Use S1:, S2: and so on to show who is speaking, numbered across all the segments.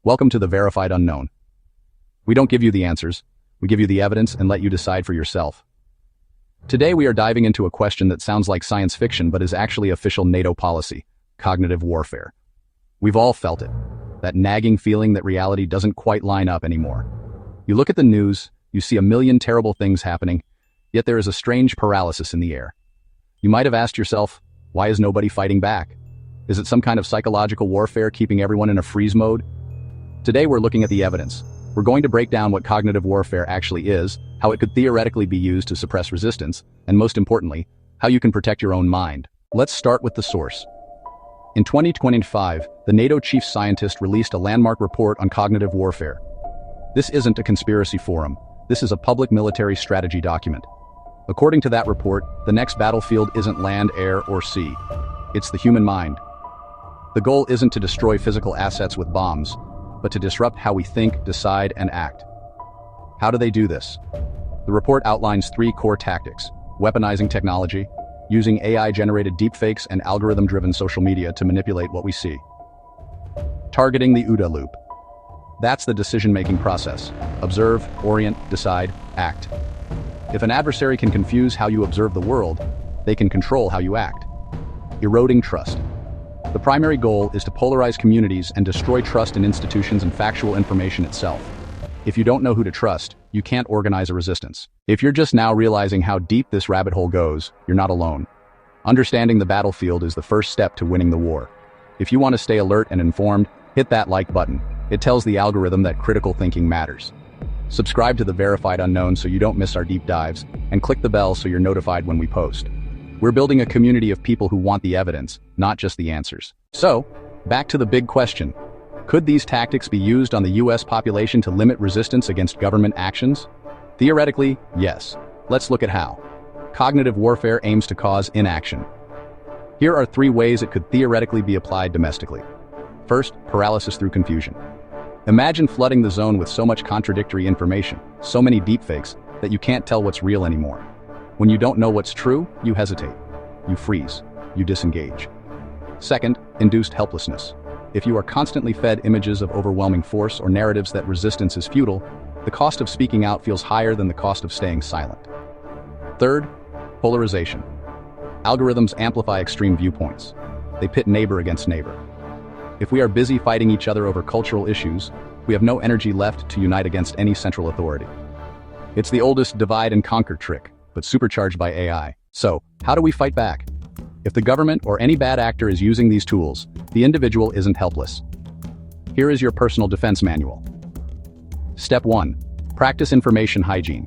S1: Welcome to the Verified Unknown. We don't give you the answers, we give you the evidence and let you decide for yourself. Today we are diving into a question that sounds like science fiction but is actually official NATO policy: cognitive warfare. We've all felt it, that nagging feeling that reality doesn't quite line up anymore. You look at the news, you see a million terrible things happening, yet there is a strange paralysis in the air. You might have asked yourself, why is nobody fighting back? Is it some kind of psychological warfare keeping everyone in a freeze mode? Today we're looking at the evidence. We're going to break down what cognitive warfare actually is, how it could theoretically be used to suppress resistance, and most importantly, how you can protect your own mind. Let's start with the source. In 2025, the NATO chief scientist released a landmark report on cognitive warfare. This isn't a conspiracy forum. This is a public military strategy document. According to that report, the next battlefield isn't land, air, or sea. It's the human mind. The goal isn't to destroy physical assets with bombs, but to disrupt how we think, decide, and act. How do they do this? The report outlines 3 core tactics: weaponizing technology, using AI-generated deepfakes and algorithm-driven social media to manipulate what we see. Targeting the OODA loop. That's the decision-making process. Observe, orient, decide, act. If an adversary can confuse how you observe the world, they can control how you act. Eroding trust. The primary goal is to polarize communities and destroy trust in institutions and factual information itself. If you don't know who to trust, you can't organize a resistance. If you're just now realizing how deep this rabbit hole goes, you're not alone. Understanding the battlefield is the first step to winning the war. If you want to stay alert and informed, hit that like button. It tells the algorithm that critical thinking matters. Subscribe to the Verified Unknown so you don't miss our deep dives, and click the bell so you're notified when we post. We're building a community of people who want the evidence, not just the answers. So, back to the big question. Could these tactics be used on the US population to limit resistance against government actions? Theoretically, yes. Let's look at how. Cognitive warfare aims to cause inaction. Here are 3 ways it could theoretically be applied domestically. First, paralysis through confusion. Imagine flooding the zone with so much contradictory information, so many deepfakes, that you can't tell what's real anymore. When you don't know what's true, you hesitate. You freeze. You disengage. Second, induced helplessness. If you are constantly fed images of overwhelming force or narratives that resistance is futile, the cost of speaking out feels higher than the cost of staying silent. Third, polarization. Algorithms amplify extreme viewpoints. They pit neighbor against neighbor. If we are busy fighting each other over cultural issues, we have no energy left to unite against any central authority. It's the oldest divide and conquer trick, but supercharged by AI. So, how do we fight back? If the government or any bad actor is using these tools, the individual isn't helpless. Here is your personal defense manual. Step 1. Practice information hygiene.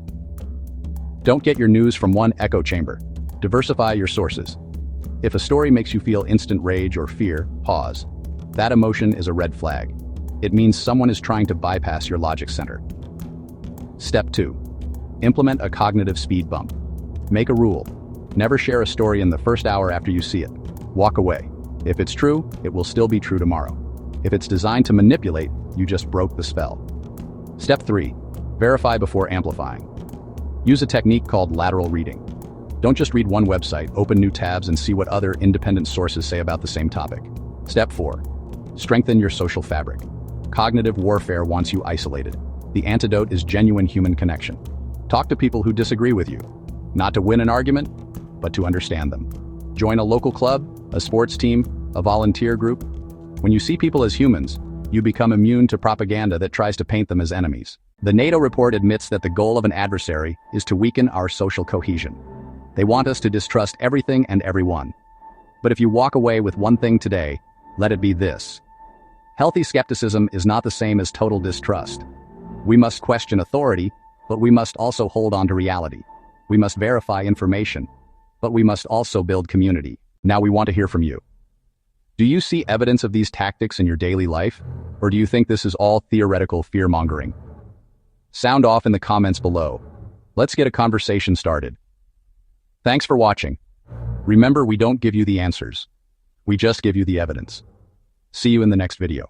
S1: Don't get your news from one echo chamber. Diversify your sources. If a story makes you feel instant rage or fear, pause. That emotion is a red flag. It means someone is trying to bypass your logic center. Step 2. Implement a cognitive speed bump. Make a rule. Never share a story in the first hour after you see it. Walk away. If it's true, it will still be true tomorrow. If it's designed to manipulate, you just broke the spell. Step 3. Verify before amplifying. Use a technique called lateral reading. Don't just read one website, open new tabs and see what other independent sources say about the same topic. Step 4. Strengthen your social fabric. Cognitive warfare wants you isolated. The antidote is genuine human connection. Talk to people who disagree with you. Not to win an argument, but to understand them. Join a local club, a sports team, a volunteer group. When you see people as humans, you become immune to propaganda that tries to paint them as enemies. The NATO report admits that the goal of an adversary is to weaken our social cohesion. They want us to distrust everything and everyone. But if you walk away with one thing today, let it be this. Healthy skepticism is not the same as total distrust. We must question authority, but we must also hold on to reality. We must verify information, but we must also build community. Now we want to hear from you. Do you see evidence of these tactics in your daily life, or do you think this is all theoretical fear-mongering? Sound off in the comments below. Let's get a conversation started. Thanks for watching. Remember, we don't give you the answers. We just give you the evidence. See you in the next video.